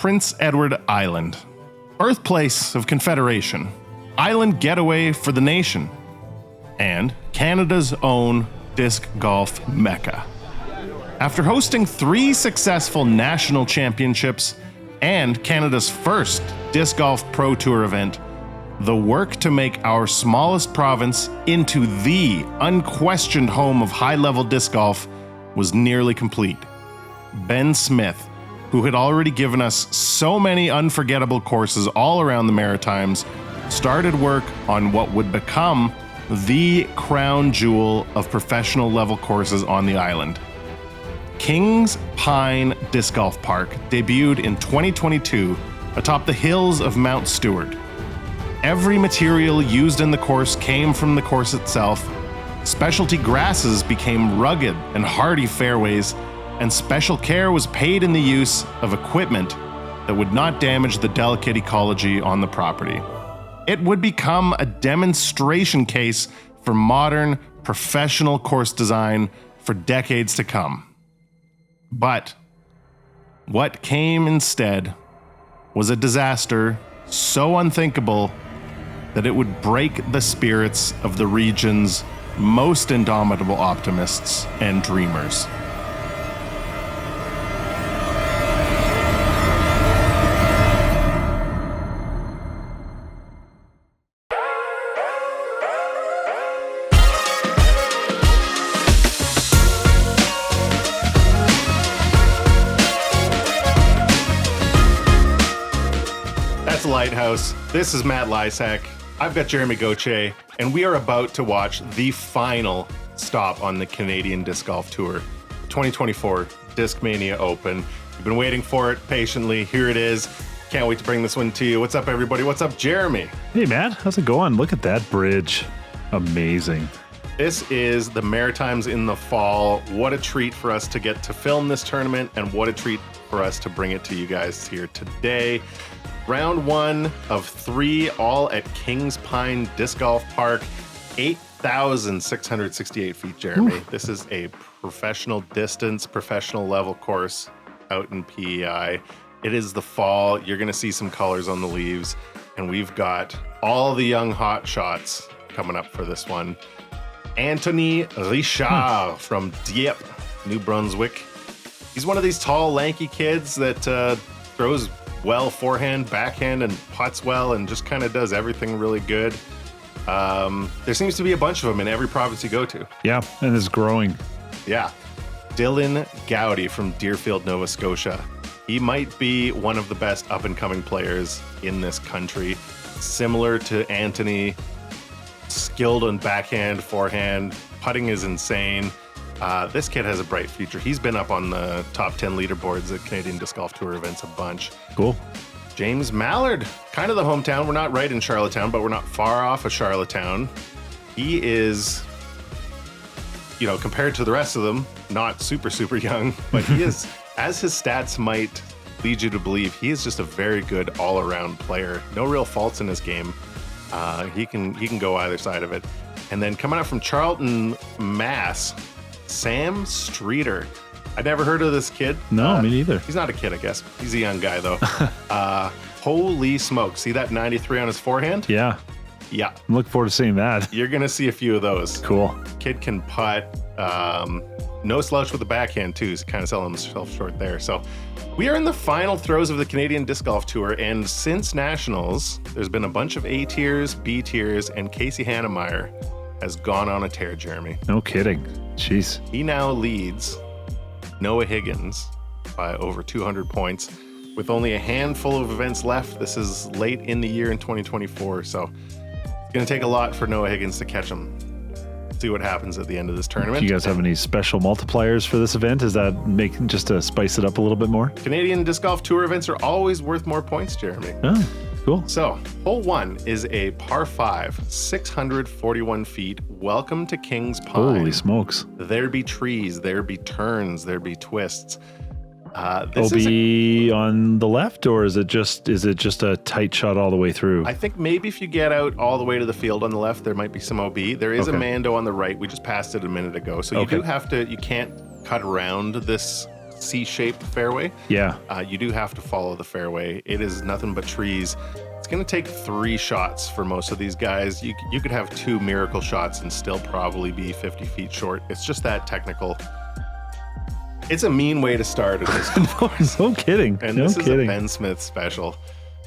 Prince Edward Island, birthplace of Confederation, island getaway for the nation, and Canada's own disc golf mecca. After hosting 3 successful national championships and Canada's first Disc Golf Pro Tour event, the work to make our smallest province into the unquestioned home of high-level disc golf was nearly complete. Ben Smith, who had already given us so many unforgettable courses all around the Maritimes, started work on what would become the crown jewel of professional level courses on the island. Kings Pine Disc Golf Park debuted in 2022 atop the hills of Mount Stewart. Every material used in the course came from the course itself. Specialty grasses became rugged and hardy fairways, and special care was paid in the use of equipment that would not damage the delicate ecology on the property. It would become a demonstration case for modern, professional course design for decades to come. But what came instead was a disaster so unthinkable that it would break the spirits of the region's most indomitable optimists and dreamers. Lighthouse. This is Matt Lisac. I've got Jeremy Gauthier, and we are about to watch the final stop on the Canadian Disc Golf Tour, 2024 Discmania Open. You've been waiting for it patiently. Here it is. Can't wait to bring this one to you. What's up, everybody? What's up, Jeremy? Hey, Matt. How's it going? Look at that bridge. Amazing. This is the Maritimes in the fall. What a treat for us to get to film this tournament, and what a treat for us to bring it to you guys here today. Round 1 of 3, all at Kings Pine Disc Golf Park, 8,668 feet, Jeremy. Ooh. This is a professional distance, professional level course out in PEI. It is the fall. You're going to see some colors on the leaves, and we've got all the young hot shots coming up for this one. Anthony Richard from Dieppe, New Brunswick. He's one of these tall, lanky kids that throws well forehand, backhand, and putts well, and just kind of does everything really good. There seems to be a bunch of them in every province you go to. Yeah, and it's growing. Yeah. Dylan Goudey from Deerfield, Nova Scotia. He might be one of the best up-and-coming players in this country. Similar to Anthony, skilled on backhand, forehand, putting is insane. This kid has a bright future. He's been up on the top 10 leaderboards at Canadian Disc Golf Tour events a bunch. Cool. James Mallard, kind of the hometown. We're not right in Charlottetown, but we're not far off of Charlottetown. He is, compared to the rest of them, not super, super young, but he is, as his stats might lead you to believe, he is just a very good all-around player. No real faults in his game. He can go either side of it. And then coming up from Charlton, Mass, Sam Streeter. I'd never heard of this kid. No, me neither. He's not a kid, I guess. He's a young guy, though. Holy smoke. See that 93 on his forehand? Yeah. Yeah. I'm looking forward to seeing that. You're going to see a few of those. Cool. Kid can putt. No slouch with the backhand, too. He's kind of selling himself short there. So we are in the final throes of the Canadian Disc Golf Tour. And since Nationals, there's been a bunch of A tiers, B tiers, and Casey Hannemeyer has gone on a tear, Jeremy. No kidding. Jeez. He now leads Noah Higgins by over 200 points with only a handful of events left. This is late in the year in 2024, so it's going to take a lot for Noah Higgins to catch him. See what happens at the end of this tournament. Do you guys have any special multipliers for this event? Is that making just to spice it up a little bit more? Canadian Disc Golf Tour events are always worth more points, Jeremy. Oh, cool. So, hole 1 is a par 5, 641 feet. Welcome to Kings Pine. Holy smokes. There be trees, there be turns, there be twists. This OB on the left, or is it just a tight shot all the way through? I think maybe if you get out all the way to the field on the left, there might be some OB. There is a Mando on the right. We just passed it a minute ago, so you do have to. You can't cut around this C-shaped fairway. Yeah. You do have to follow the fairway. It is nothing but trees. It's going to take 3 shots for most of these guys. You could have 2 miracle shots and still probably be 50 feet short. It's just that technical. It's a mean way to start at this golf course. No kidding. And this is a Ben Smith special.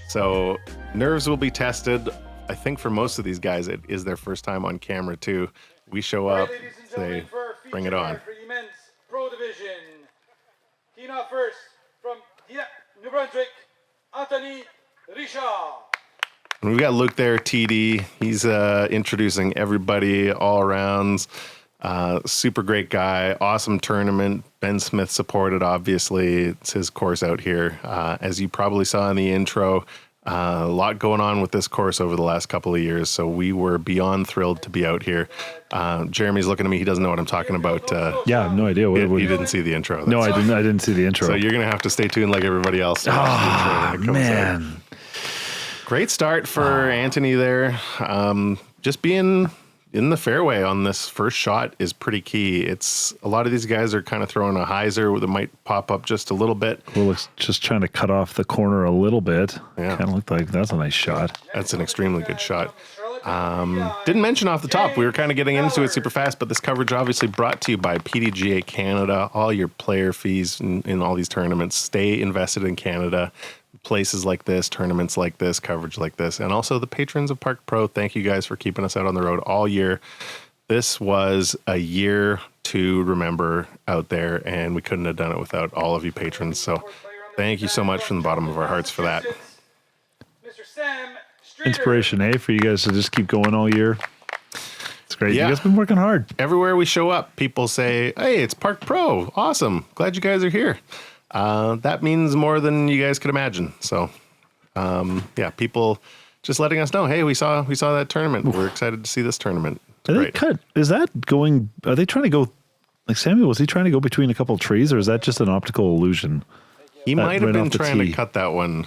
So nerves will be tested. I think for most of these guys, it is their first time on camera too. We show up, say, bring it on. For the men's pro division. Team off first from New Brunswick, Anthony Richard. And we've got Luke there, TD. He's introducing everybody all around. Super great guy. Awesome tournament. Ben Smith supported, obviously. It's his course out here. As you probably saw in the intro, a lot going on with this course over the last couple of years. So we were beyond thrilled to be out here. Jeremy's looking at me. He doesn't know what I'm talking about. Yeah, I have no idea. You didn't see the intro. No, I didn't see the intro. So you're going to have to stay tuned like everybody else. To watch the intro when it comes man. out. Great start for Anthony there. Just being in the fairway on this first shot is pretty key. It's a lot of these guys are kind of throwing a hyzer that might pop up just a little bit. Well, it's just trying to cut off the corner a little bit. Yeah. Kind of looked like that's a nice shot. That's an extremely good shot. Didn't mention off the top, we were kind of getting into it super fast, but this coverage obviously brought to you by PDGA Canada. All your player fees in all these tournaments, stay invested in Canada. Places like this, tournaments like this, coverage like this, and also the patrons of Park Pro. Thank you guys for keeping us out on the road all year. This was a year to remember out there, and we couldn't have done it without all of you patrons. So thank you so much from the bottom of our hearts for that. Inspiration, for you guys to just keep going all year. It's great. Yeah. You guys been working hard. Everywhere we show up, people say, "Hey, it's Park Pro. Awesome. Glad you guys are here." That means more than you guys could imagine. So, people just letting us know, hey, we saw that tournament. We're excited to see this tournament. Is that going? Are they trying to go? Like Samuel, was he trying to go between a couple of trees, or is that just an optical illusion? He might have been trying to cut that one.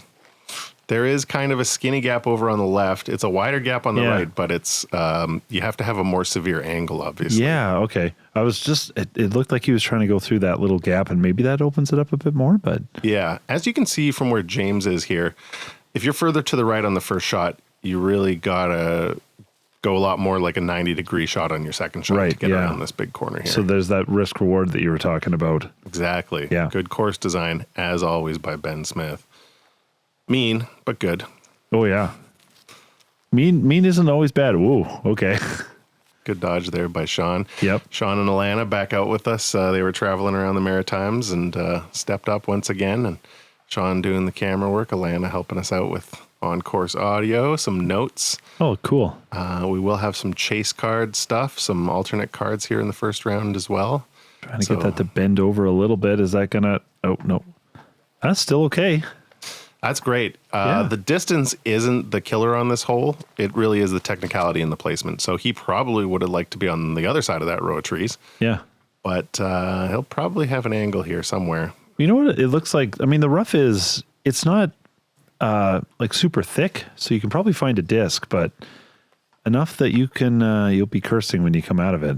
There is kind of a skinny gap over on the left. It's a wider gap on the right, but it's you have to have a more severe angle, obviously. Yeah, okay. I was just, it looked like he was trying to go through that little gap, and maybe that opens it up a bit more, but... Yeah, as you can see from where James is here, if you're further to the right on the first shot, you really gotta go a lot more like a 90-degree shot on your second shot to get around this big corner here. So there's that risk reward that you were talking about. Exactly. Yeah. Good course design, as always, by Ben Smith. Mean, but good. Oh, yeah. Mean isn't always bad. Ooh, okay. Good dodge there by Sean. Yep. Sean and Allanah back out with us. They were traveling around the Maritimes and stepped up once again. And Sean doing the camera work. Allanah helping us out with on-course audio, some notes. Oh, cool. We will have some chase card stuff, some alternate cards here in the first round as well. Trying to get that to bend over a little bit. Is that going to... Oh, no. That's still okay. That's great. The distance isn't the killer on this hole. It really is the technicality and the placement. So he probably would have liked to be on the other side of that row of trees. Yeah. But he'll probably have an angle here somewhere. You know what it looks like? I mean, the rough is, it's not like super thick, so you can probably find a disc, but enough that you can, you'll be cursing when you come out of it.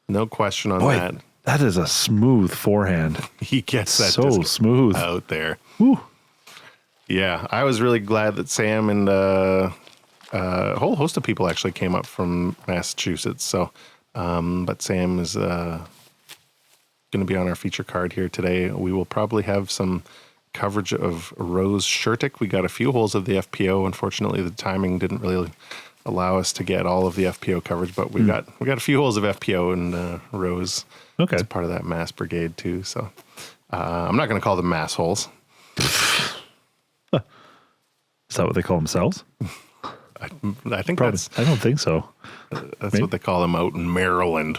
No question on that. That is a smooth forehand. He gets that so disc smooth out there. Woo. Yeah, I was really glad that Sam and a whole host of people actually came up from Massachusetts. So, but Sam is going to be on our feature card here today. We will probably have some coverage of Rose Shurtick. We got a few holes of the FPO. Unfortunately, the timing didn't really allow us to get all of the FPO coverage, but we got a few holes of FPO and Rose. Okay, as part of that Mass Brigade too. So, I'm not going to call them mass holes. Is that what they call themselves? I think probably. I don't think so. That's what they call them out in Maryland.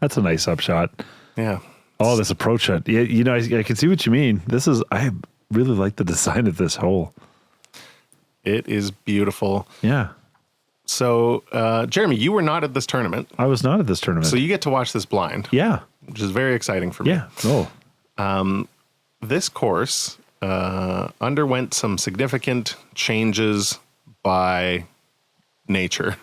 That's a nice upshot. Yeah. Oh, this approach shot. Yeah, you know, I can see what you mean. I really like the design of this hole. It is beautiful. Yeah. So, Jeremy, you were not at this tournament. I was not at this tournament. So you get to watch this blind. Yeah. Which is very exciting for me. Yeah. Oh. This course underwent some significant changes by nature.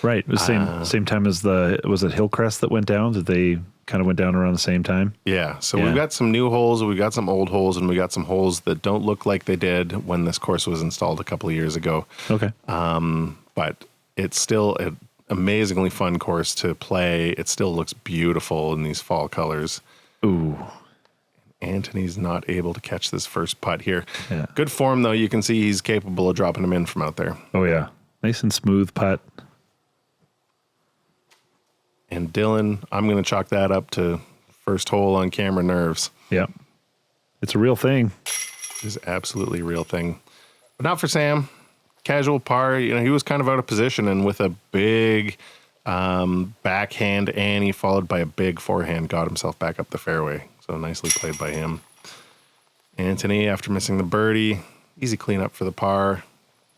Right. It was same time as was it Hillcrest that went down? Did they kind of went down around the same time. Yeah. So Yeah. we've got some new holes, we got some old holes, and we got some holes that don't look like they did when this course was installed a couple of years ago. Okay. But it's still an amazingly fun course to play. It still looks beautiful in these fall colors. Ooh. Anthony's not able to catch this first putt here. Yeah. Good form, though. You can see he's capable of dropping them in from out there. Oh, yeah. Nice and smooth putt. And Dylan, I'm going to chalk that up to first hole on camera nerves. Yeah. It's a real thing. It's absolutely a real thing. But not for Sam. Casual par, he was kind of out of position, and with a big backhand Annie followed by a big forehand, got himself back up the fairway. So nicely played by him. Anthony, after missing the birdie, easy cleanup for the par.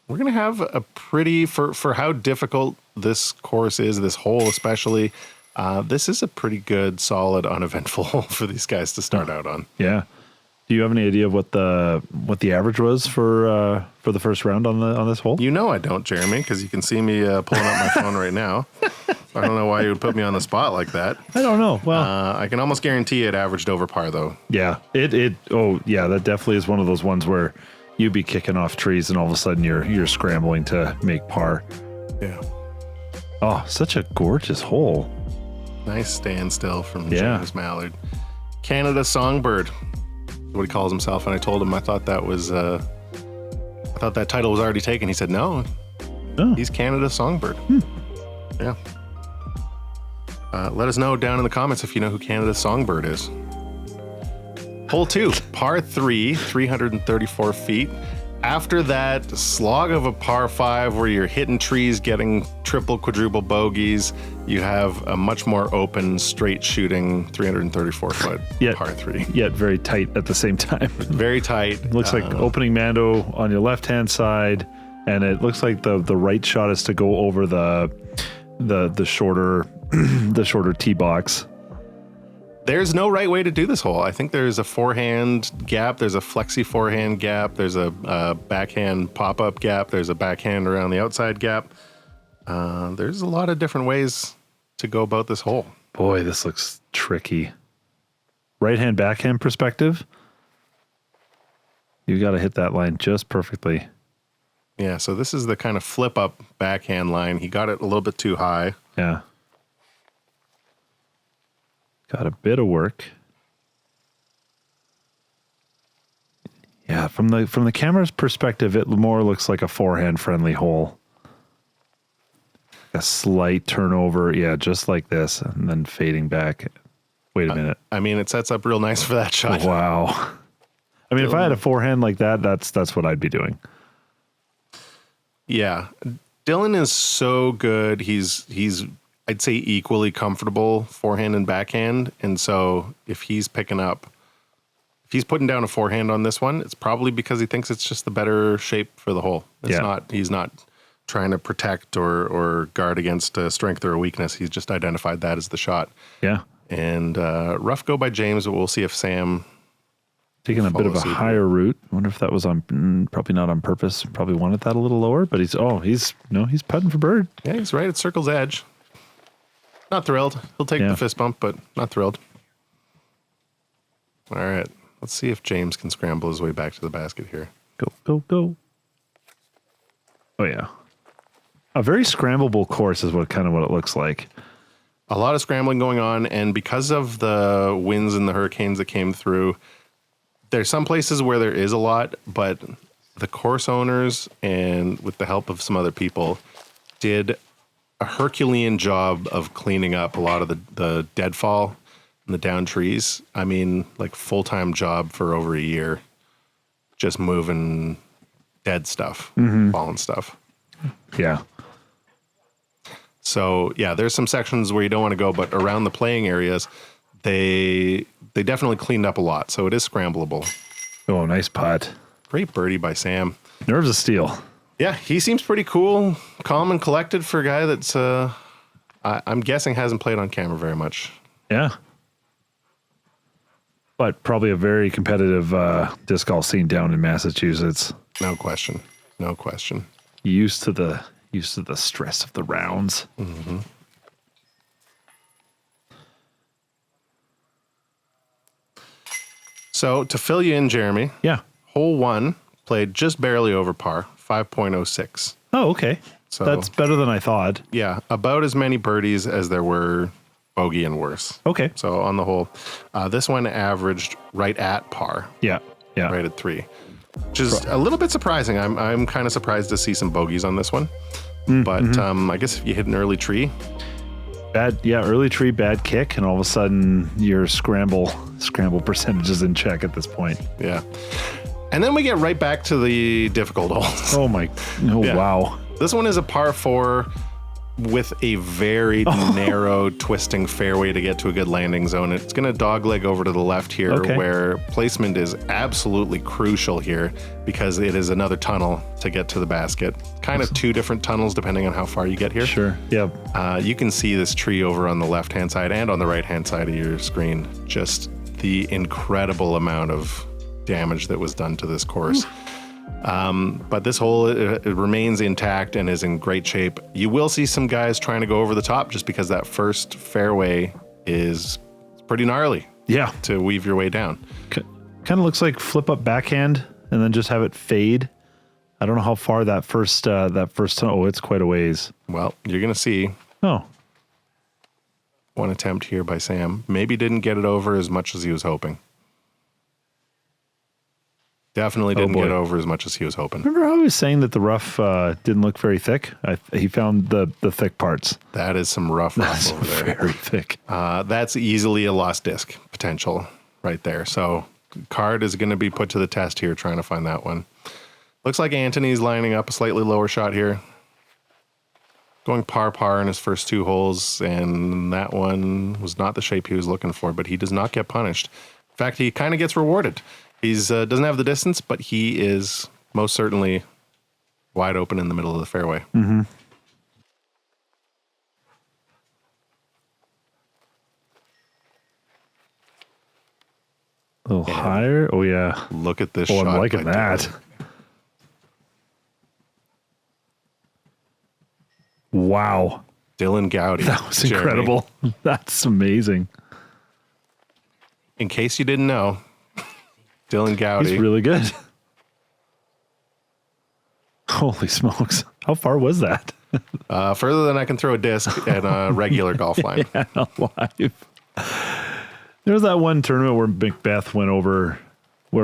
We're going to have a pretty, for how difficult this course is, this hole especially, this is a pretty good, solid, uneventful hole for these guys to start out on. Yeah. Do you have any idea of what the average was for the first round on this hole? I don't, Jeremy, because you can see me pulling up my phone right now. I don't know why you would put me on the spot like that. I don't know. Well, I can almost guarantee it averaged over par, though. yeah. That definitely is one of those ones where you'd be kicking off trees and all of a sudden you're scrambling to make par. Yeah. Oh, such a gorgeous hole. Nice standstill from Yeah. James Mallard. Canada Songbird, what he calls himself, and I told him I thought that title was already taken. He said no, Oh. he's Canada Songbird. Yeah. Let us know down in the comments if you know who Canada Songbird is. Hole 2, par 3, 334 feet. After that slog of a par 5 where you're hitting trees, getting triple, quadruple bogeys, you have a much more open, straight shooting 334 foot par 3. Yet very tight at the same time. Very tight. Looks like opening Mando on your left-hand side, and it looks like the right shot is to go over the shorter the shorter tee box. There's no right way to do this hole. I think there's a forehand gap. There's a flexi forehand gap. There's a backhand pop-up gap. There's a backhand around the outside gap. There's a lot of different ways to go about this hole. Boy, this looks tricky. Right-hand backhand perspective. You got to hit that line just perfectly. Yeah, so this is the kind of flip-up backhand line. He got it a little bit too high. Yeah. Got a bit of work. Yeah, from the camera's perspective, it more looks like a forehand friendly hole. A slight turnover, yeah, just like this, and then fading back. Wait a minute. I mean, it sets up real nice for that shot. Wow. I mean, if I had a forehand like that, that's what I'd be doing. Yeah. Dylan is so good. He's I'd say equally comfortable forehand and backhand. And so if he's putting down a forehand on this one, it's probably because he thinks it's just the better shape for the hole. He's not trying to protect or guard against a strength or a weakness. He's just identified that as the shot. Yeah. And rough go by James, but we'll see if Sam taking a bit of a higher route. I wonder if that was probably not on purpose. Probably wanted that a little lower, but he's putting for bird. Yeah, he's right at circle's edge. Not thrilled. He'll take the fist bump, but not thrilled. All right. Let's see if James can scramble his way back to the basket here. Go, go, go. Oh, yeah. A very scrambleable course is what it looks like. A lot of scrambling going on, and because of the winds and the hurricanes that came through, there's some places where there is a lot, but the course owners, and with the help of some other people, did a Herculean job of cleaning up a lot of the deadfall and the down trees. I mean, like full-time job for over a year, just moving dead stuff, fallen stuff. Yeah. So yeah, there's some sections where you don't want to go, but around the playing areas, they definitely cleaned up a lot. So it is scrambleable. Oh, nice putt. Great birdie by Sam. Nerves of steel. Yeah, he seems pretty cool, calm and collected for a guy that's, I'm guessing hasn't played on camera very much. Yeah. But probably a very competitive disc golf scene down in Massachusetts. No question. No question. Used to the stress of the rounds. Mm-hmm. So to fill you in, Jeremy, Yeah. hole 1 played just barely over par, 5.06. Oh, okay. So That's better than I thought. yeah, about as many birdies as there were bogey and worse. Okay. So on the whole, this one averaged right at par, Yeah. Yeah. right at 3, which is a little bit surprising. I'm kind of surprised to see some bogeys on this one. But I guess if you hit an early tree, Early tree, bad kick, and all of a sudden your scramble percentage is in check at this point. yeah. And then we get right back to the difficult holes. Yeah. Wow. This one is a par 4 with a very narrow twisting fairway to get to a good landing zone. It's going to dogleg over to the left here, where placement is absolutely crucial here because it is another tunnel to get to the basket. Kind of 2 different tunnels depending on how far you get here. Sure. Yeah. You can see this tree over on the left-hand side and on the right-hand side of your screen. Just the incredible amount of damage that was done to this course. But this hole, it remains intact and is in great shape. You will see some guys trying to go over the top just because that first fairway is pretty gnarly. Yeah. To weave your way down. Kind of looks like flip up backhand and then just have it fade. I don't know how far that first oh, it's quite a ways. Well, you're going to see Oh. one attempt here by Sam. Maybe didn't get it over as much as he was hoping. Definitely didn't get over as much as he was hoping. Remember how I was saying that the rough didn't look very thick? He found the thick parts. That is some rough over there. Very thick. That's easily a lost disc potential right there. So card is going to be put to the test here trying to find that one. Looks like Anthony's lining up a slightly lower shot here. Going par in his first 2 holes, and that one was not the shape he was looking for, but he does not get punished. In fact, he kind of gets rewarded. He's doesn't have the distance, but he is most certainly wide open in the middle of the fairway. Mm-hmm. A little higher. Oh, yeah. Look at this shot. I'm liking that. Dylan. Wow. Dylan Goudey. That was incredible. That's amazing. In case you didn't know, Dylan Goudey. He's really good. Holy smokes. How far was that? Further than I can throw a disc at a regular golf line. Yeah, live. There was that one tournament where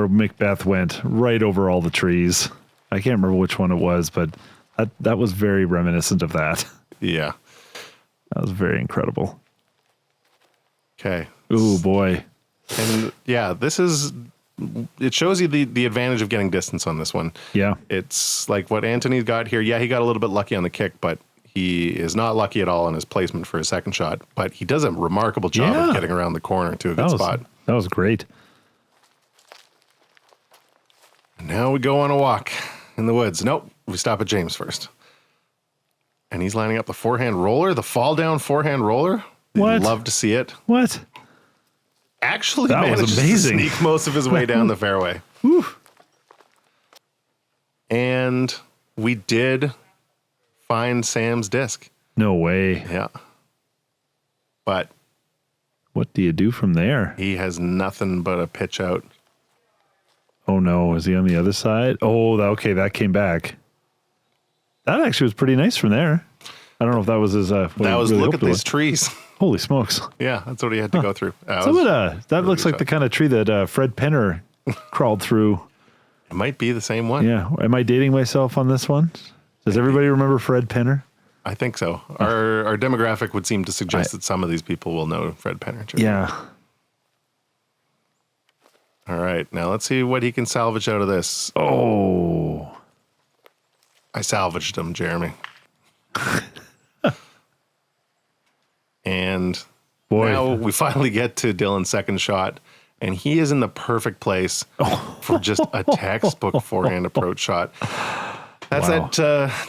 Macbeth went right over all the trees. I can't remember which one it was, but that was very reminiscent of that. Yeah. That was very incredible. Okay. Ooh, boy. And yeah, it shows you the advantage of getting distance on this one. Yeah. It's like what Anthony's got here. Yeah, he got a little bit lucky on the kick, but he is not lucky at all on his placement for his second shot. But he does a remarkable job of getting around the corner to a good spot. That was great. Now we go on a walk in the woods. Nope, we stop at James first. And he's lining up the forehand roller, the fall down forehand roller. What? You'd love to see it. What? Actually that manages was amazing. to sneak most of his way down the fairway. Whew. And we did find Sam's disc. No way. Yeah. But what do you do from there? He has nothing but a pitch out. Oh no, is he on the other side? Oh, okay, that came back. That actually was pretty nice from there. I don't know if that was his. That was really look at these trees. Holy smokes! Yeah, that's what he had to go through. That looks like the kind of tree that Fred Penner crawled through. It might be the same one. Yeah. Am I dating myself on this one? Does everybody remember Fred Penner? I think so. Our demographic would seem to suggest that some of these people will know Fred Penner. Jeremy. Yeah. All right, now let's see what he can salvage out of this. Oh. I salvaged him, Jeremy. And now we finally get to Dylan's second shot, and he is in the perfect place for just a textbook forehand approach shot. That's that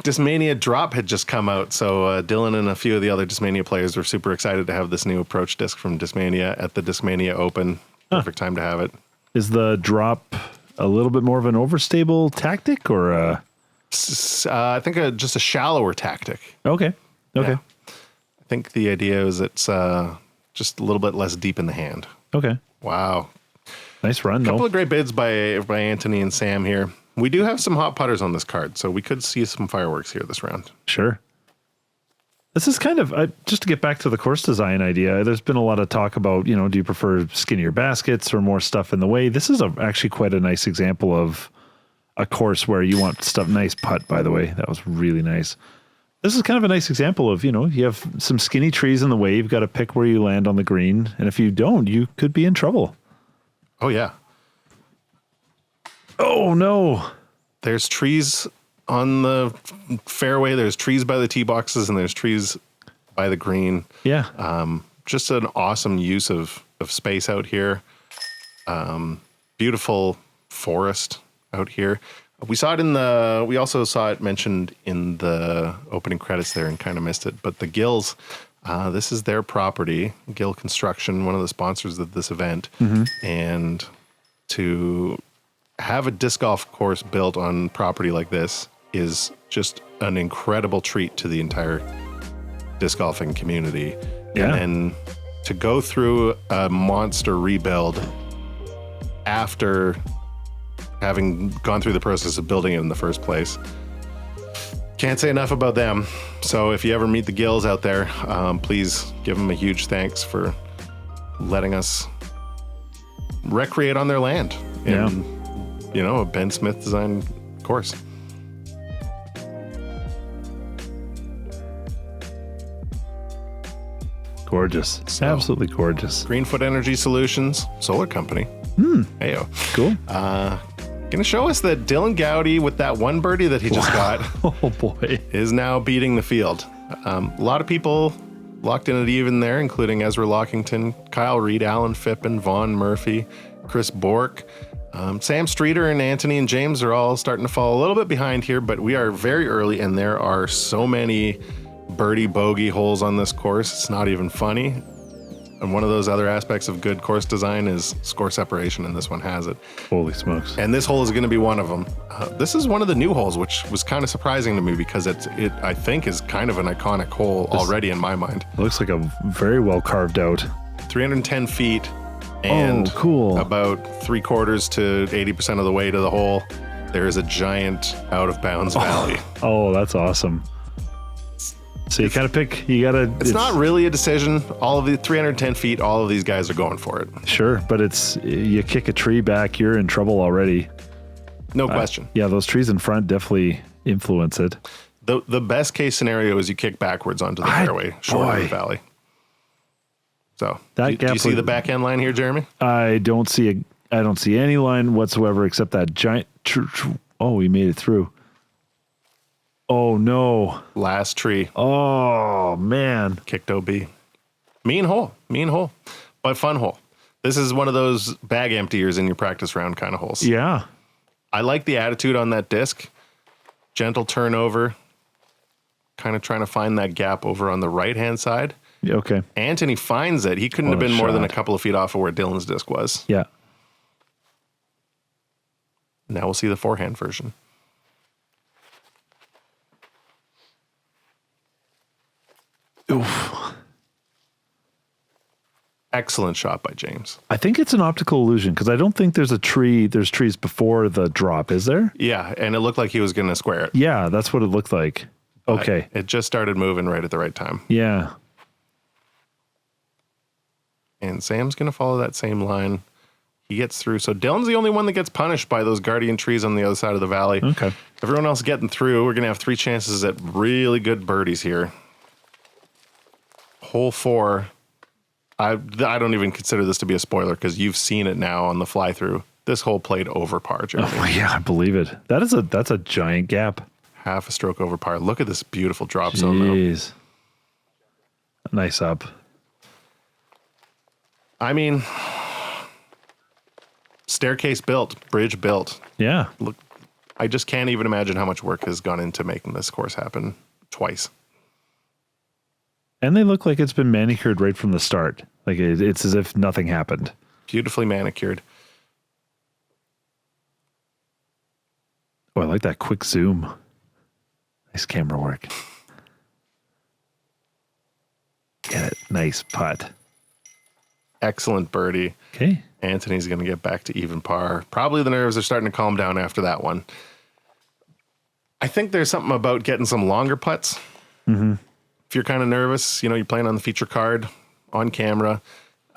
Discmania drop had just come out, so Dylan and a few of the other Discmania players were super excited to have this new approach disc from Discmania at the Discmania Open. Perfect time to have it. Is the drop a little bit more of an overstable tactic, or I think just a shallower tactic. Okay. Yeah. I think the idea is it's just a little bit less deep in the hand. Okay. Wow. Nice run, Couple though. of great bids by Anthony and Sam here. We do have some hot putters on this card, so we could see some fireworks here this round. Sure. This is kind of, just to get back to the course design idea, there's been a lot of talk about, do you prefer skinnier baskets or more stuff in the way? This is actually quite a nice example of a course where you want stuff. Nice putt, by the way. That was really nice. This is kind of a nice example of, you have some skinny trees in the way. You've got to pick where you land on the green. And if you don't, you could be in trouble. Oh, yeah. Oh, no. There's trees on the fairway. There's trees by the tee boxes, and there's trees by the green. Yeah. Just an awesome use of space out here. Beautiful forest out here. We also saw it mentioned in the opening credits there and kind of missed it. But the Gills, this is their property, Gill Construction, one of the sponsors of this event. Mm-hmm. And to have a disc golf course built on property like this is just an incredible treat to the entire disc golfing community. Yeah. And then to go through a monster rebuild after having gone through the process of building it in the first place. Can't say enough about them. So if you ever meet the Gills out there, please give them a huge thanks for letting us recreate on their land in, a Ben Smith designed course. Gorgeous. So, absolutely gorgeous. Greenfoot Energy Solutions, solar company. Heyo. Cool. Gonna show us that Dylan Goudey, with that one birdie that he just got, Oh, boy. is now beating the field. A lot of people locked in at even there, including Ezra Lockington, Kyle Reed, Alan Phippen, Vaughn Murphy, Chris Bork. Sam Streeter and Anthony and James are all starting to fall a little bit behind here, but we are very early, and there are so many birdie bogey holes on this course. It's not even funny. And one of those other aspects of good course design is score separation, and this one has it. Holy smokes. And this hole is going to be one of them. This is one of the new holes, which was kind of surprising to me because it I think is kind of an iconic hole already in my mind. Looks like a very well carved out. 310 feet and cool. About 3/4 to 80% of the way to the hole, there is a giant out of bounds valley. Oh, that's awesome. So you kind of pick, it's not really a decision. All of the 310 feet, all of these guys are going for it. Sure, but you kick a tree back, you're in trouble already. No question. Yeah, those trees in front definitely influence it. The best case scenario is you kick backwards onto the fairway, short of the valley. So, do you see the back end line here, Jeremy? I don't see any line whatsoever except that giant. Oh, he made it through. Oh no! Last tree. Oh man! Kicked OB. Mean hole, but fun hole. This is one of those bag emptiers in your practice round kind of holes. Yeah. I like the attitude on that disc. Gentle turnover. Kind of trying to find that gap over on the right hand side. Okay. Anthony finds it. He couldn't have been more than a couple of feet off of where Dylan's disc was. Yeah. Now we'll see the forehand version. Oof. Excellent shot by James. I think it's an optical illusion because I don't think there's trees before the drop, is there? Yeah, and it looked like he was going to square it. Yeah, that's what it looked like. Okay. It just started moving right at the right time. Yeah. And Sam's going to follow that same line. He gets through. So Dylan's the only one that gets punished by those guardian trees on the other side of the valley. Okay. Everyone else getting through. We're going to have 3 chances at really good birdies here. Hole 4. I don't even consider this to be a spoiler because you've seen it now on the fly through. This hole played over par, Jeremy. Oh yeah, I believe it. That's a giant gap. Half a stroke over par. Look at this beautiful drop zone though. Jeez. Nice up. I mean, staircase built, bridge built. Yeah. Look, I just can't even imagine how much work has gone into making this course happen twice. And they look like it's been manicured right from the start. Like it's as if nothing happened. Beautifully manicured. Oh, I like that quick zoom. Nice camera work. Get it. Nice putt. Excellent birdie. Okay. Anthony's going to get back to even par. Probably the nerves are starting to calm down after that one. I think there's something about getting some longer putts. Mm-hmm. If you're kind of nervous, you're playing on the feature card on camera.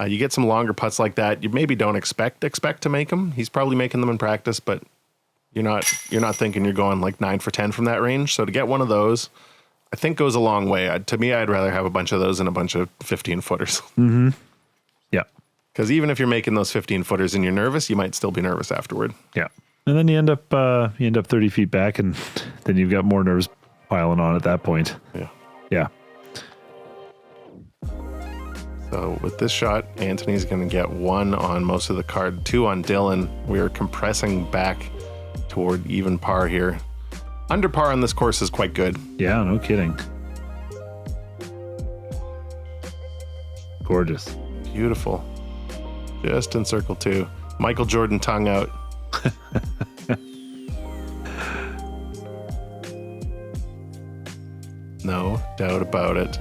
You get some longer putts like that. You maybe don't expect to make them. He's probably making them in practice, but you're not thinking you're going like 9 for 10 from that range. So to get one of those, I think goes a long way. To me, I'd rather have a bunch of those than a bunch of 15 footers. Mm-hmm. Yeah. Because even if you're making those 15 footers and you're nervous, you might still be nervous afterward. Yeah. And then you end up 30 feet back, and then you've got more nerves piling on at that point. Yeah. Yeah. So with this shot, Anthony's going to get 1 on most of the card, 2 on Dylan. We are compressing back toward even par here. Under par on this course is quite good. Yeah, no kidding. Gorgeous. Beautiful. Just in circle 2. Michael Jordan tongue out. No doubt about it.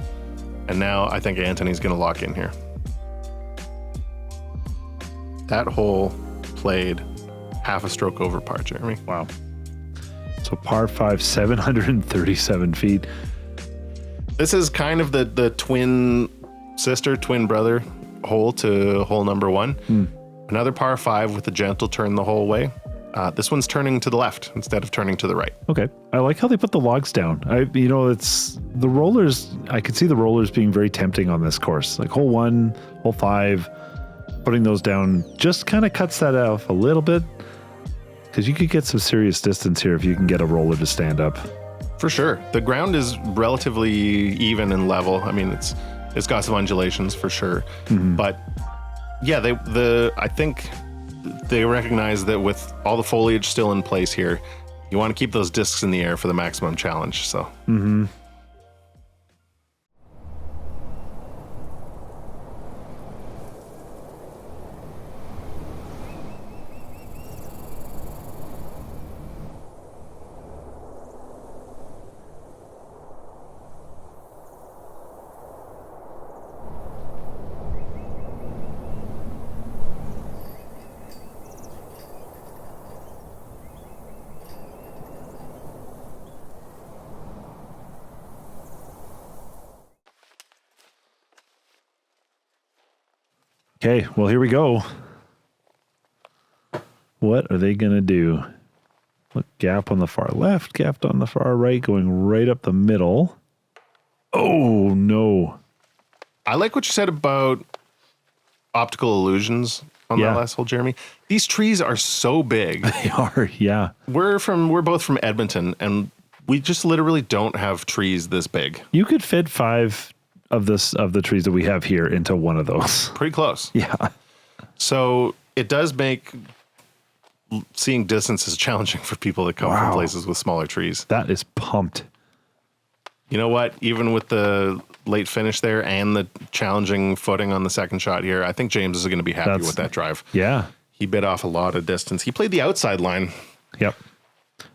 And now I think Anthony's going to lock in here. That hole played half a stroke over par, Jeremy. Wow. So par 5, 737 feet. This is kind of the twin brother hole to hole number 1. Another par 5 with a gentle turn the whole way. This one's turning to the left instead of turning to the right. Okay. I like how they put the logs down. It's the rollers. I could see the rollers being very tempting on this course. Like hole 1, hole 5, putting those down just kind of cuts that off a little bit, because you could get some serious distance here if you can get a roller to stand up. For sure. The ground is relatively even and level. I mean, it's got some undulations for sure. Mm-hmm. But yeah, I think they recognize that with all the foliage still in place here, you want to keep those discs in the air for the maximum challenge. So. Mm-hmm. Okay, well, here we go. What are they going to do? Look, gap on the far left, gap on the far right, going right up the middle. Oh, no. I like what you said about optical illusions on that last hole, Jeremy. These trees are so big. They are, yeah. We're both from Edmonton, and we just literally don't have trees this big. You could fit 5 of the trees that we have here into one of those. Pretty close. Yeah. So it does make seeing distances challenging for people that come from places with smaller trees. That is pumped. You know what? Even with the late finish there and the challenging footing on the second shot here, I think James is going to be happy with that drive. Yeah. He bit off a lot of distance. He played the outside line. Yep.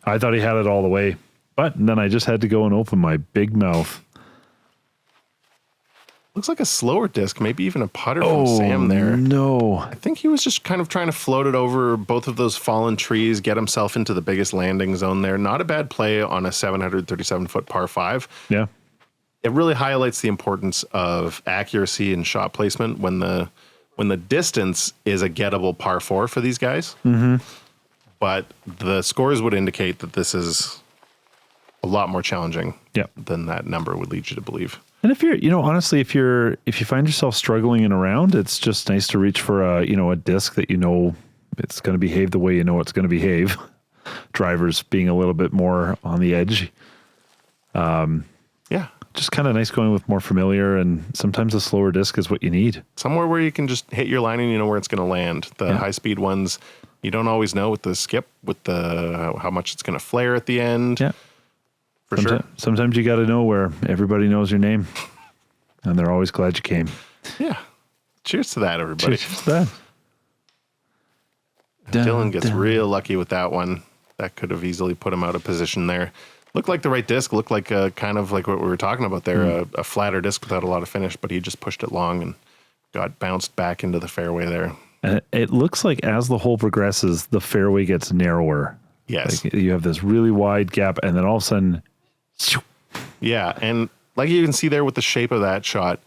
I thought he had it all the way, but then I just had to go and open my big mouth. Looks like a slower disc, maybe even a putter from Sam there. No. I think he was just kind of trying to float it over both of those fallen trees, get himself into the biggest landing zone there. Not a bad play on a 737-foot par 5. Yeah. It really highlights the importance of accuracy and shot placement when the distance is a gettable par 4 for these guys. Mm-hmm. But the scores would indicate that this is a lot more challenging than that number would lead you to believe. And if you're, honestly, if you find yourself struggling in a round, it's just nice to reach for a disc that it's going to behave the way it's going to behave. Drivers being a little bit more on the edge. Yeah. Just kind of nice going with more familiar, and sometimes a slower disc is what you need. Somewhere where you can just hit your line and you know where it's going to land. The high speed ones, you don't always know with the skip, with the how much it's going to flare at the end. Yeah. For sure. Sometimes you got to know where everybody knows your name, and they're always glad you came. Yeah. Cheers to that, everybody. Cheers to that. Dylan gets real lucky with that one. That could have easily put him out of position there. Looked like the right disc. Looked like kind of like what we were talking about there, a flatter disc without a lot of finish, but he just pushed it long and got bounced back into the fairway there. And it looks like as the hole progresses, the fairway gets narrower. Yes. Like you have this really wide gap, and then all of a sudden, Yeah, and like you can see there with the shape of that shot,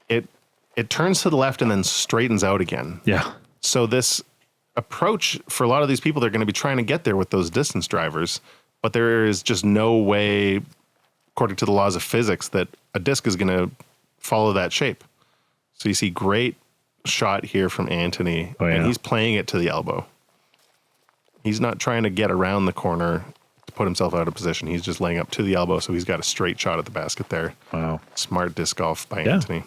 it turns to the left and then straightens out again. yeah. So this approach, for a lot of these people, they're going to be trying to get there with those distance drivers, but there is just no way, according to the laws of physics, that a disc is going to follow that shape. So you see great shot here from Anthony, and he's playing it to the elbow. He's not trying to get around the corner to put himself out of position. He's just laying up to the elbow, so he's got a straight shot at the basket there. Wow. Smart disc golf by Anthony.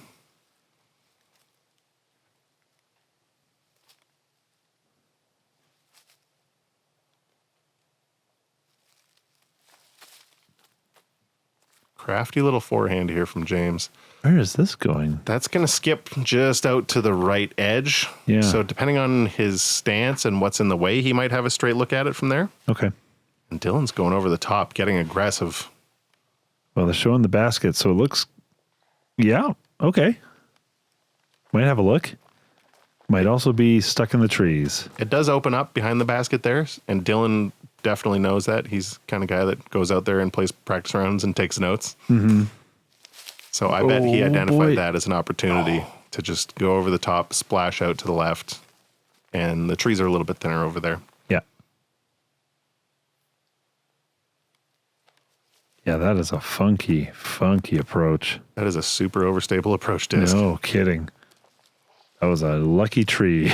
Crafty little forehand here from James. Where is this going? That's going to skip just out to the right edge. Yeah. So depending on his stance and what's in the way, he might have a straight look at it from there. Okay. And Dylan's going over the top, getting aggressive. Well, they're showing the basket, so it looks, yeah, okay. Might have a look. Might also be stuck in the trees. It does open up behind the basket there, and Dylan definitely knows that. He's the kind of guy that goes out there and plays practice rounds and takes notes. Mm-hmm. So I bet he identified that as an opportunity to just go over the top, splash out to the left, and the trees are a little bit thinner over there. Yeah. Yeah, that is a funky approach. That is a super overstable approach disc. No kidding. That was a lucky tree.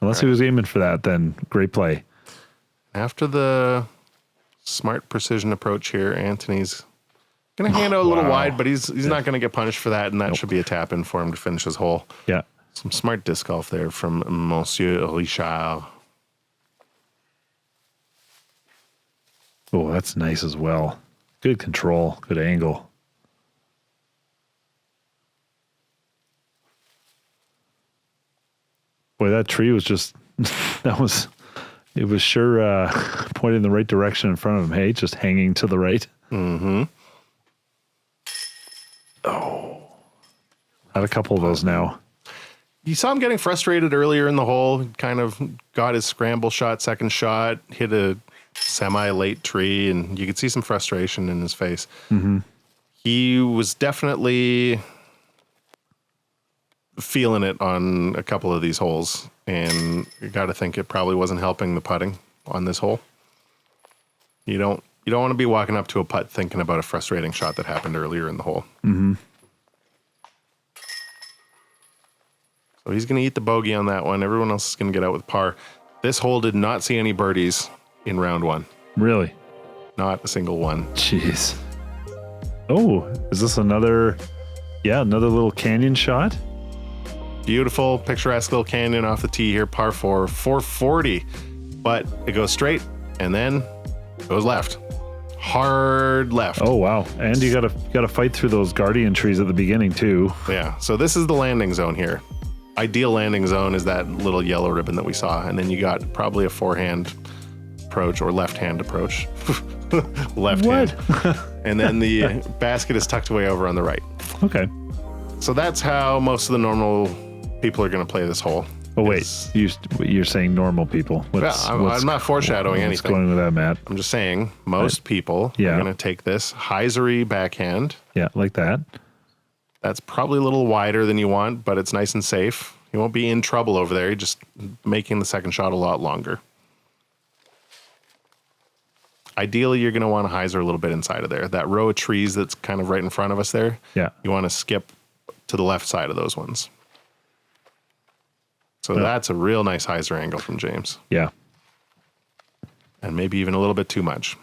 Unless he was aiming for that, then great play. After the smart precision approach here, Anthony's going to hand out a little wide, but he's not going to get punished for that, and that should be a tap in for him to finish his hole. Yeah. Some smart disc golf there from Monsieur Richard. Oh, that's nice as well. Good control, good angle. Boy, that tree was just, it was sure pointing in the right direction in front of him. Hey, just hanging to the right. Mm-hmm. Oh, had a couple of those now. You saw him getting frustrated earlier in the hole, kind of got his scramble shot, second shot, hit a semi-late tree, and you could see some frustration in his face. Mm-hmm. He was definitely feeling it on a couple of these holes, and you got to think it probably wasn't helping the putting on this hole. You don't want to be walking up to a putt thinking about a frustrating shot that happened earlier in the hole. Mm-hmm. So he's going to eat the bogey on that one. Everyone else is going to get out with par. This hole did not see any birdies in round one. Really? Not a single one. Jeez. Oh, is this another little canyon shot? Beautiful, picturesque little canyon off the tee here, par 4, 440. But it goes straight and then goes left. Hard left. Oh, wow. And you gotta fight through those guardian trees at the beginning too. Yeah, so this is the landing zone here. Ideal landing zone is that little yellow ribbon that we saw. And then you got probably a forehand approach or left-hand approach. Left hand. And then the basket is tucked away over on the right. Okay. So that's how most of the normal people are going to play this hole. Oh, wait. You're saying normal people. I'm not foreshadowing anything. What's going with that, Matt? I'm just saying most people are going to take this hyzery backhand. Yeah, like that. That's probably a little wider than you want, but it's nice and safe. You won't be in trouble over there. You're just making the second shot a lot longer. Ideally, you're going to want to hyzer a little bit inside of there. That row of trees that's kind of right in front of us there, you want to skip to the left side of those ones. So that's a real nice hyzer angle from James. Yeah. And maybe even a little bit too much.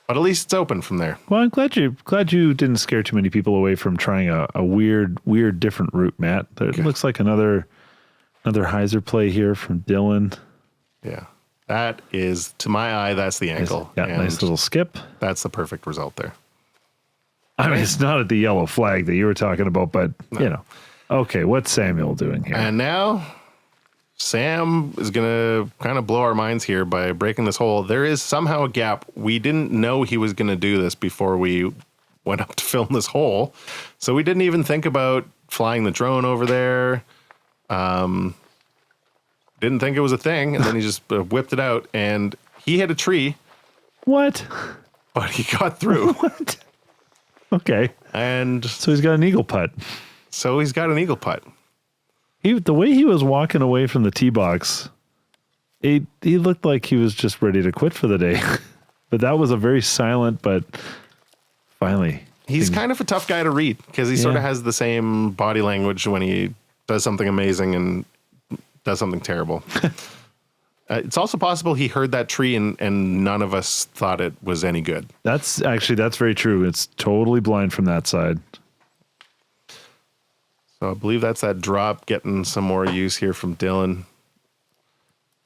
But at least it's open from there. Well, I'm glad you didn't scare too many people away from trying a weird, different route, Matt. It looks like another hyzer play here from Dylan. Yeah. That is, to my eye, that's the angle. Nice little skip. That's the perfect result there. I mean, it's not at the yellow flag that you were talking about, but, Okay, what's Samuel doing here? And now Sam is going to kind of blow our minds here by breaking this hole. There is somehow a gap. We didn't know he was going to do this before we went up to film this hole. So we didn't even think about flying the drone over there Didn't think it was a thing, and then he just whipped it out, and he hit a tree, What? but he got through. What? Okay. And So he's got an eagle putt. so he's got an eagle putt. The way he was walking away from the tee box, he looked like he was just ready to quit for the day. But that was a very silent, but finally. He's kind of a tough guy to read because he sort of has the same body language when he does something amazing and does something terrible. It's also possible he heard that tree and none of us thought it was any good. That's very true. It's totally blind from that side. So I believe that's that drop getting some more use here from Dylan.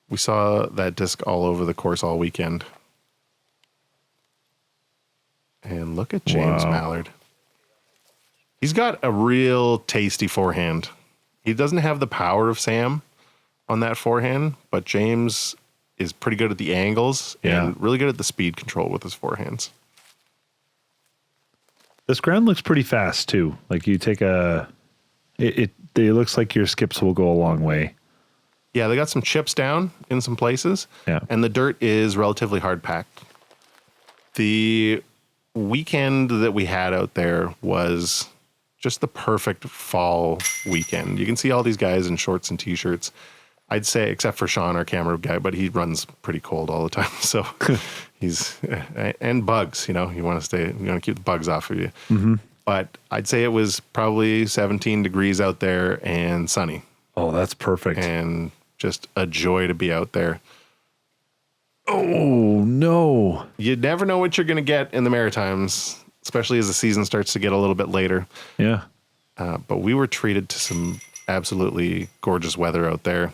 We saw that disc all over the course all weekend. And look at James Mallard. He's got a real tasty forehand. He doesn't have the power of Sam on that forehand, but James is pretty good at the angles and really good at the speed control with his forehands. This ground looks pretty fast too. Like you take it looks like your skips will go a long way. Yeah, they got some chips down in some places. Yeah. And the dirt is relatively hard packed. The weekend that we had out there was just the perfect fall weekend. You can see all these guys in shorts and t-shirts. I'd say, except for Sean, our camera guy, but he runs pretty cold all the time. So and bugs, you want to keep the bugs off of you. Mm-hmm. But I'd say it was probably 17 degrees out there and sunny. Oh, that's perfect. And just a joy to be out there. Oh, no. You never know what you're going to get in the Maritimes, especially as the season starts to get a little bit later. Yeah. But we were treated to some absolutely gorgeous weather out there.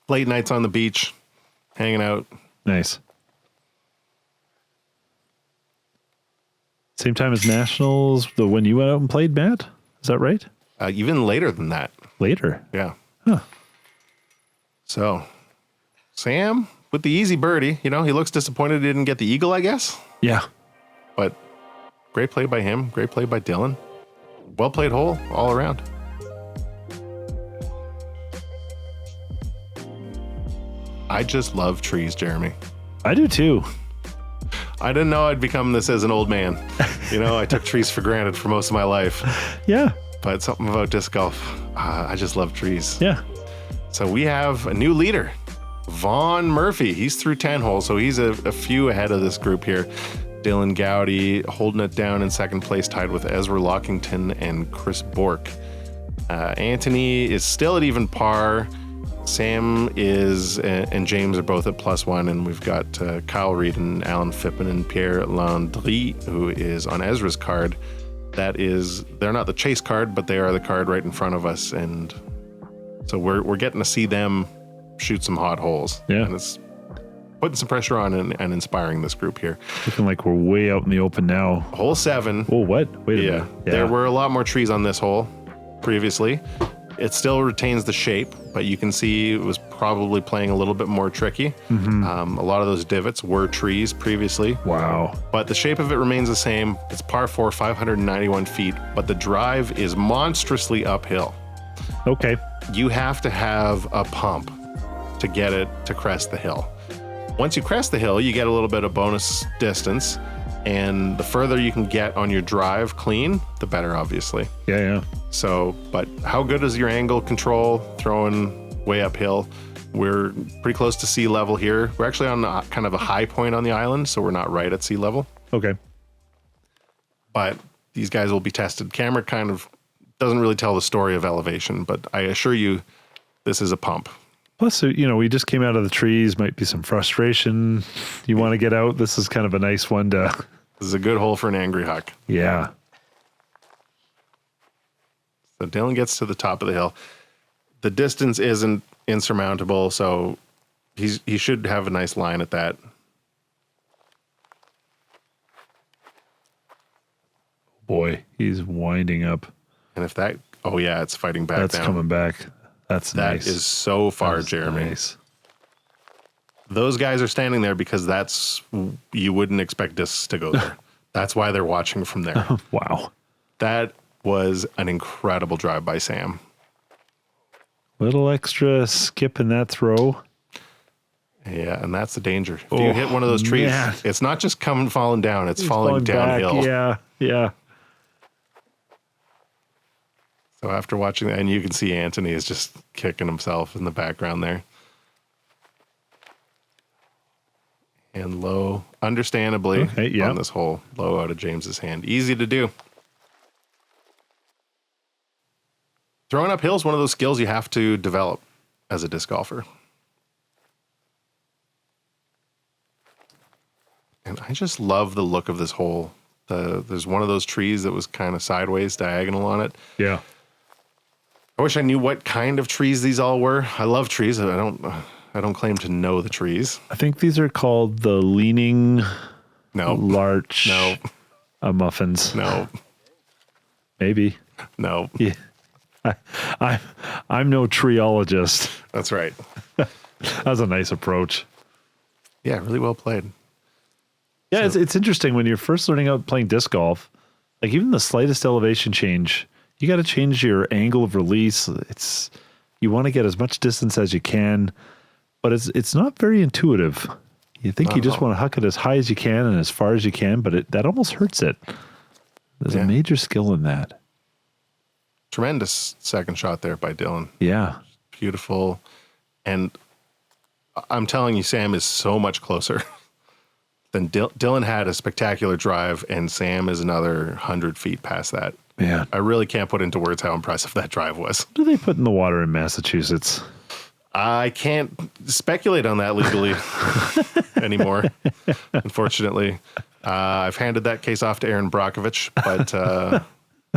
Late nights on the beach, hanging out. Nice. Same time as Nationals, when you went out and played, Matt? Is that right? Even later than that. Later? Yeah. Huh. So, Sam with the easy birdie, he looks disappointed he didn't get the eagle, I guess. Yeah. But great play by him. Great play by Dylan. Well played hole all around. I just love trees, Jeremy. I do too. I didn't know I'd become this as an old man. I took trees for granted for most of my life. Yeah. But something about disc golf, I just love trees. Yeah. So we have a new leader, Vaughn Murphy. He's through 10 holes, so he's a few ahead of this group here. Dylan Goudey holding it down in second place, tied with Ezra Lockington and Chris Bork. Anthony is still at even par. Sam and James are both at +1, and we've got Kyle Reed and Alan Phippen and Pierre Landry, who is on Ezra's card. They're not the chase card, but they are the card right in front of us, and so we're getting to see them shoot some hot holes. Yeah. And it's putting some pressure on and inspiring this group here. Looking like we're way out in the open now. Hole 7. Oh, what? Wait a minute. Yeah. There were a lot more trees on this hole previously. It still retains the shape, but you can see it was probably playing a little bit more tricky. Mm-hmm. A lot of those divots were trees previously. Wow. But the shape of it remains the same. It's par 4, 591 feet, but the drive is monstrously uphill. Okay. You have to have a pump to get it to crest the hill. Once you crest the hill, you get a little bit of bonus distance, and the further you can get on your drive clean, the better, obviously. Yeah. So, but how good is your angle control throwing way uphill? We're pretty close to sea level here. We're actually on kind of a high point on the island, so we're not right at sea level. Okay. But these guys will be tested. Camera kind of doesn't really tell the story of elevation, but I assure you this is a pump. Plus, we just came out of the trees, might be some frustration. You want to get out. This is kind of a nice one to... This is a good hole for an angry huck. Yeah. So Dylan gets to the top of the hill. The distance isn't insurmountable, so he should have a nice line at that. Boy, he's winding up. And if that... Oh, yeah, it's fighting back That's down. coming back. That's nice. That is so far, Jeremy. Nice. Those guys are standing there because you wouldn't expect discs to go there. That's why they're watching from there. Wow. That was an incredible drive by Sam. Little extra skip in that throw. Yeah, and that's the danger. If you hit one of those trees, man. it's not just falling down, it's falling back. downhill. Yeah. So after watching that, and you can see Anthony is just kicking himself in the background there. And low, understandably, on this hole, low out of James's hand. Easy to do. Throwing uphill is one of those skills you have to develop as a disc golfer. And I just love the look of this hole. There's one of those trees that was kind of sideways, diagonal on it. Yeah. I wish I knew what kind of trees these all were. I love trees. I don't claim to know the trees. I think these are called the leaning larch muffins. No. Maybe. No. Yeah. I'm no treeologist. That's right. That was a nice approach. Yeah, really well played. Yeah, it's interesting when you're first learning out playing disc golf, like even the slightest elevation change, you got to change your angle of release. You want to get as much distance as you can, but it's not very intuitive. You think you just want to huck it as high as you can and as far as you can, but that almost hurts it. There's a major skill in that. Tremendous second shot there by Dylan. Yeah. Beautiful. And I'm telling you, Sam is so much closer than Dylan had a spectacular drive, and Sam is another 100 feet past that. Man. I really can't put into words how impressive that drive was. What do they put in the water in Massachusetts? I can't speculate on that legally anymore, unfortunately. I've handed that case off to Aaron Brockovich, but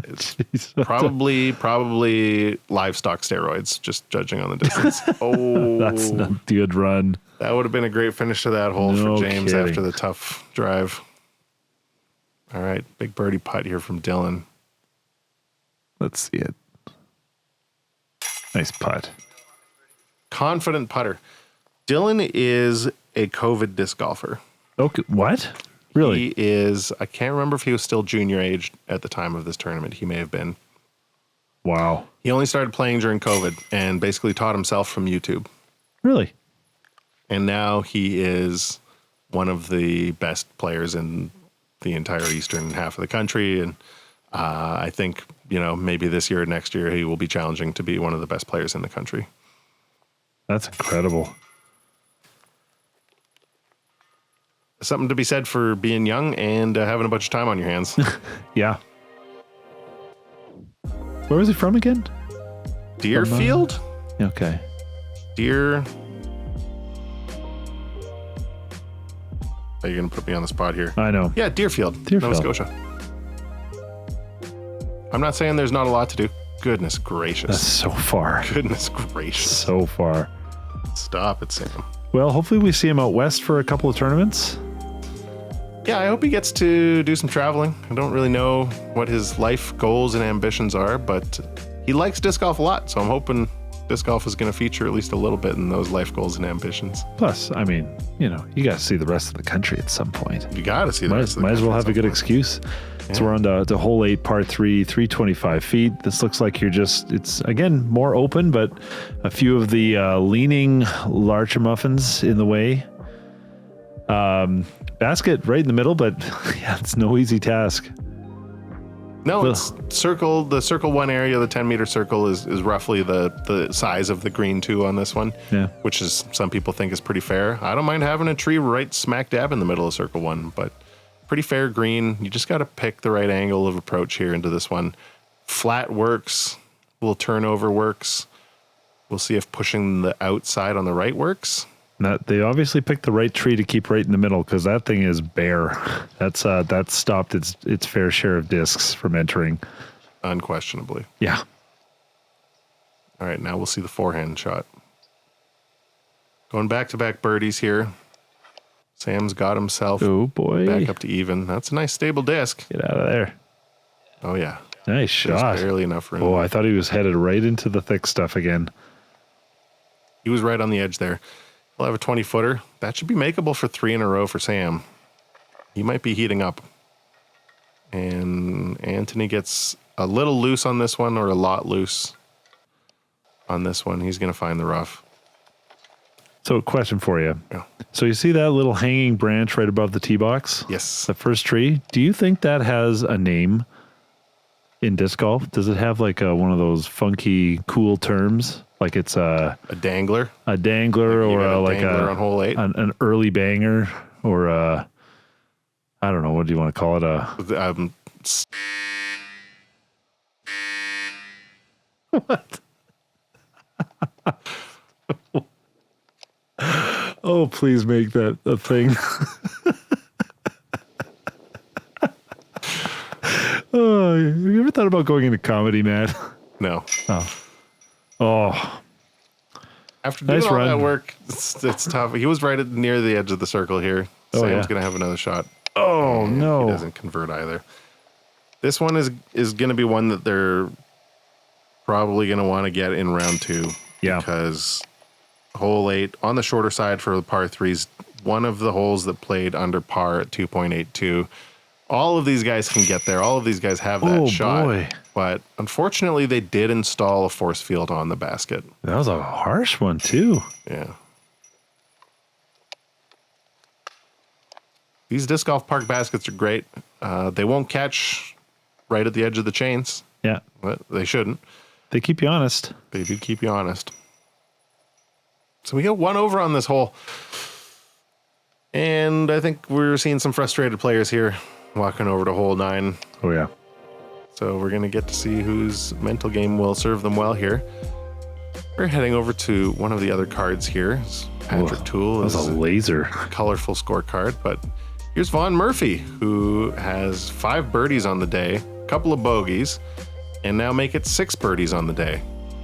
it's probably livestock steroids, just judging on the distance. Oh, that's not a good run. That would have been a great finish to that hole for James kidding. after the tough drive. All right, big birdie putt here from Dylan. Let's see it. Nice putt. Confident putter. Dylan is a COVID disc golfer. Okay, what? Really? He is, I can't remember if he was still junior age at the time of this tournament. He may have been. Wow. He only started playing during COVID and basically taught himself from YouTube. Really? And now he is one of the best players in the entire eastern half of the country. And I think, maybe this year or next year, he will be challenging to be one of the best players in the country. That's incredible. Something to be said for being young and having a bunch of time on your hands. Yeah. Where was he from again? Deerfield? Okay. Are you going to put me on the spot here? I know. Yeah, Deerfield, Nova Scotia. I'm not saying there's not a lot to do. Goodness gracious. That's so far. Goodness gracious. So far. Stop it, Sam. Well, hopefully we see him out west for a couple of tournaments. Yeah, I hope he gets to do some traveling. I don't really know what his life goals and ambitions are, but he likes disc golf a lot. So I'm hoping disc golf is going to feature at least a little bit in those life goals and ambitions. Plus, I mean, you got to see the rest of the country at some point. You got to see the rest of the country. Might as well have a good excuse. Yeah. So we're on the hole 8, par 3, 325 feet. This looks like it's again more open, but a few of the leaning larcher muffins in the way. Basket right in the middle, but yeah, it's no easy task. No, it's circle. The circle one area, the 10-meter circle is roughly the size of the green 2 on this one, which is some people think is pretty fair. I don't mind having a tree right smack dab in the middle of circle 1, but pretty fair green. You just got to pick the right angle of approach here into this one. Flat works, little turnover works. We'll see if pushing the outside on the right works. They obviously picked the right tree to keep right in the middle because that thing is bare. That's stopped its fair share of discs from entering. Unquestionably. Yeah. All right, now we'll see the forehand shot. Going back-to-back birdies here. Sam's got himself back up to even. That's a nice stable disc. Get out of there. Oh, yeah. Nice shot. There's barely enough room. Oh, I thought he was headed right into the thick stuff again. He was right on the edge there. He'll have a 20-footer. That should be makeable for 3 in a row for Sam. He might be heating up. And Anthony gets a little loose on this one, or a lot loose. on this one. He's going to find the rough. So, question for you. Yeah. So, you see that little hanging branch right above the tee box? Yes. The first tree. Do you think that has a name in disc golf? Does it have like one of those funky, cool terms? Like it's a dangler? A dangler, like or like dangler on hole 8? An early banger, or I don't know. What do you want to call it? What? Oh, please make that a thing. Oh, have you ever thought about going into comedy, Matt? No. Oh. After doing all that work, it's tough. He was right near the edge of the circle here. Sam's going to have another shot. Oh, no. He doesn't convert either. This one is going to be one that they're probably going to want to get in round 2. Yeah. Because hole 8 on the shorter side for the par 3s, one of the holes that played under par at 2.82. All of these guys can get there. All of these guys have that shot. Boy. But unfortunately, they did install a force field on the basket. That was a harsh one, too. Yeah. These Disc Golf Park baskets are great. They won't catch right at the edge of the chains. Yeah. But they shouldn't. They keep you honest. They do keep you honest. So we got one over on this hole. And I think we're seeing some frustrated players here walking over to hole 9. Oh, yeah. So we're going to get to see whose mental game will serve them well here. We're heading over to one of the other cards here. Patrick Toole. That's a laser. Colorful scorecard. But here's Vaughn Murphy, who has 5 birdies on the day, a couple of bogeys, and now make it 6 birdies on the day.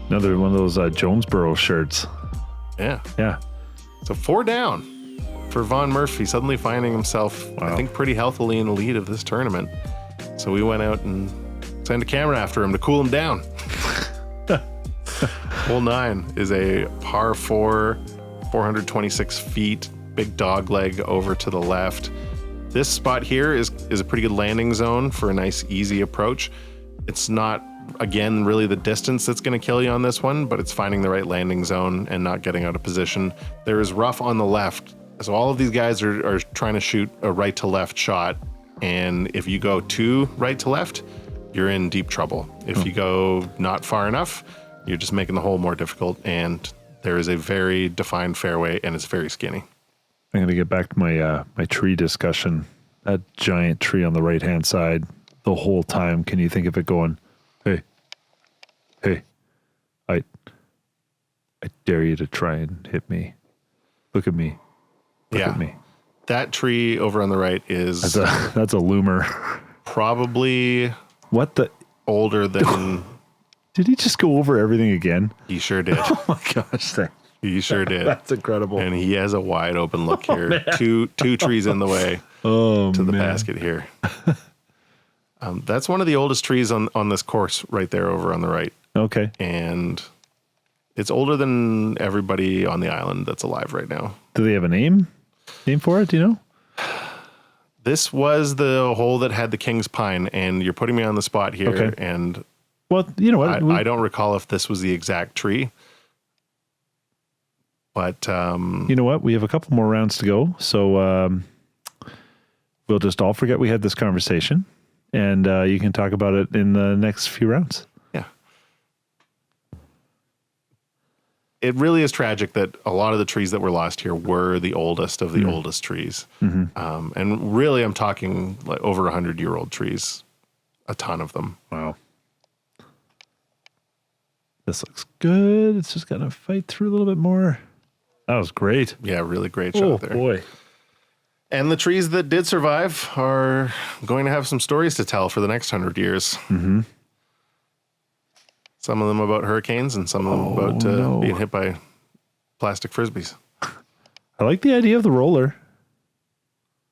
Another one of those Jonesboro shirts. Yeah. Yeah. So 4 down for Vaughn Murphy, suddenly finding himself, I think, pretty healthily in the lead of this tournament. So we went out and sent a camera after him to cool him down. Hole 9 is a par 4, 426 feet, big dog leg over to the left. This spot here is a pretty good landing zone for a nice, easy approach. It's not, again, really the distance that's going to kill you on this one, but it's finding the right landing zone and not getting out of position. There is rough on the left. So all of these guys are trying to shoot a right to left shot. And if you go too right to left, you're in deep trouble. If you go not far enough, you're just making the hole more difficult. And there is a very defined fairway and it's very skinny. I'm going to get back to my my tree discussion. That giant tree on the right-hand side, the whole time, can you think of it going, hey, I dare you to try and hit me. Look at me. Look at me. That tree over on the right is... That's a loomer. Probably... What the... Older than... Did he just go over everything again? He sure did. Oh my gosh. He sure did. That's incredible. And he has a wide open look here. Two trees in the way to the basket here. That's one of the oldest trees on this course right there over on the right. Okay. And it's older than everybody on the island that's alive right now. Do they have a name for it? Do you know? This was the hole that had the King's Pine, and you're putting me on the spot here. Okay. And well, you know what? I don't recall if this was the exact tree. But you know what? We have a couple more rounds to go, so we'll just all forget we had this conversation, and you can talk about it in the next few rounds. Yeah. It really is tragic that a lot of the trees that were lost here were the oldest of the oldest trees. Mm-hmm. And really, I'm talking like over 100-year-old trees, a ton of them. Wow. This looks good. It's just got to fight through a little bit more. That was great. Yeah, really great shot there. Oh, boy. And the trees that did survive are going to have some stories to tell for the next 100 years. Mm-hmm. Some of them about hurricanes and some of them about being hit by plastic frisbees. I like the idea of the roller.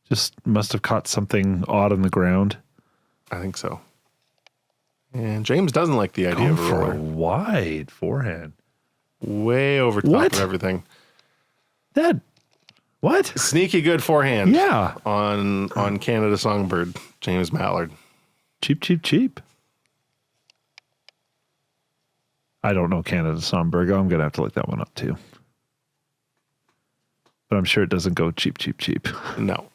Just must have caught something odd on the ground. I think so. And James doesn't like the idea of a roller. For a wide forehand. Way over top of everything. What? Sneaky good forehand. Yeah. On Canada Songbird, James Mallard. Cheap. I don't know Canada Somberg. I'm going to have to look that one up too. But I'm sure it doesn't go cheap. No.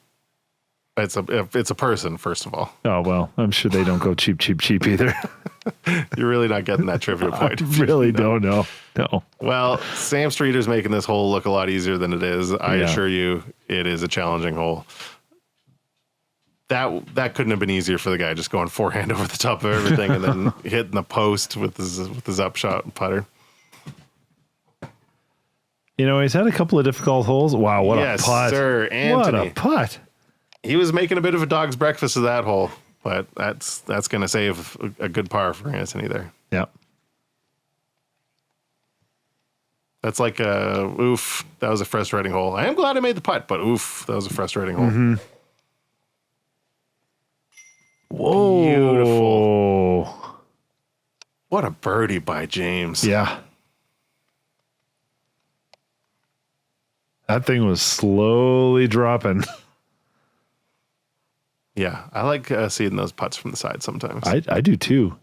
It's a person, first of all. Oh, well, I'm sure they don't go cheap either. You're really not getting that trivia point. I really don't know. No. Well, Sam Streeter's making this hole look a lot easier than it is. I assure you, it is a challenging hole. That couldn't have been easier for the guy, just going forehand over the top of everything and then hitting the post with his upshot putter. You know, he's had a couple of difficult holes. Wow, what a putt. Sir, Anthony. What a putt. He was making a bit of a dog's breakfast of that hole, but that's going to save a good par for Anthony there. Yep. That's like oof, that was a frustrating hole. I am glad I made the putt, but oof, that was a frustrating hole. Mm-hmm. Whoa. Beautiful. What a birdie by James. Yeah. That thing was slowly dropping. Yeah, I like seeing those putts from the side sometimes. I do too.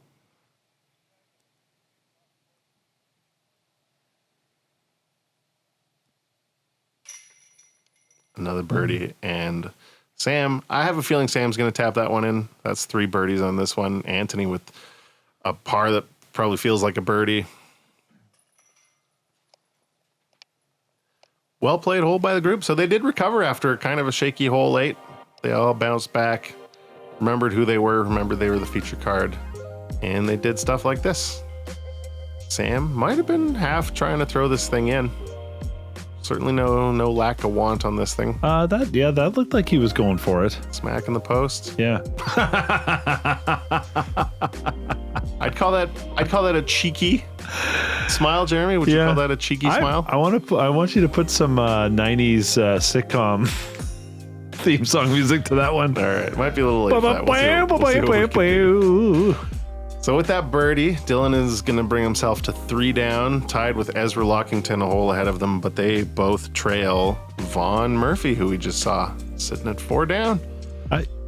Another birdie. And Sam, I have a feeling Sam's going to tap that one in. That's 3 birdies on this one. Anthony with a par that probably feels like a birdie. Well played hole by the group. So they did recover after kind of a shaky hole late. They all bounced back, remembered who they were, remembered they were the feature card, and they did stuff like this. Sam might have been half trying to throw this thing in. Certainly no lack of want on this thing. That looked like he was going for it. Smacking the post. Yeah. I'd call that a cheeky smile, Jeremy. Would you call that a cheeky smile? I want you to put some 90s sitcom theme song music to that one. All right, it might be a little late for that. So with that birdie, Dylan is going to bring himself to 3 down, tied with Ezra Lockington a hole ahead of them, but they both trail Vaughn Murphy, who we just saw, sitting at 4 down.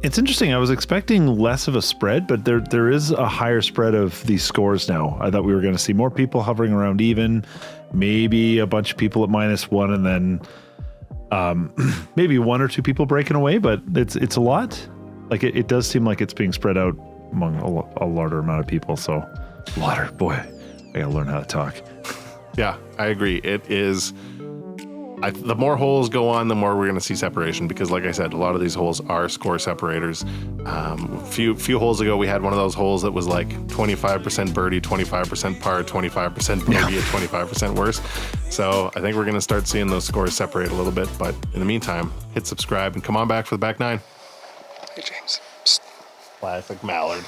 It's interesting. I was expecting less of a spread, but there is a higher spread of these scores now. I thought we were going to see more people hovering around even, maybe a bunch of people at -1, and then maybe 1 or 2 people breaking away, but it's a lot. Like it does seem like it's being spread out among a larger amount of people. So Lodder, boy, I gotta learn how to talk. Yeah, I agree. It is. The more holes go on, the more we're going to see separation because, like I said, a lot of these holes are score separators. Few holes ago, we had one of those holes that was like 25% birdie, 25% par, 25% bogey, and 25% worse. So I think we're going to start seeing those scores separate a little bit. But in the meantime, hit subscribe and come on back for the back 9. Hey, James. Psst. Classic Mallard.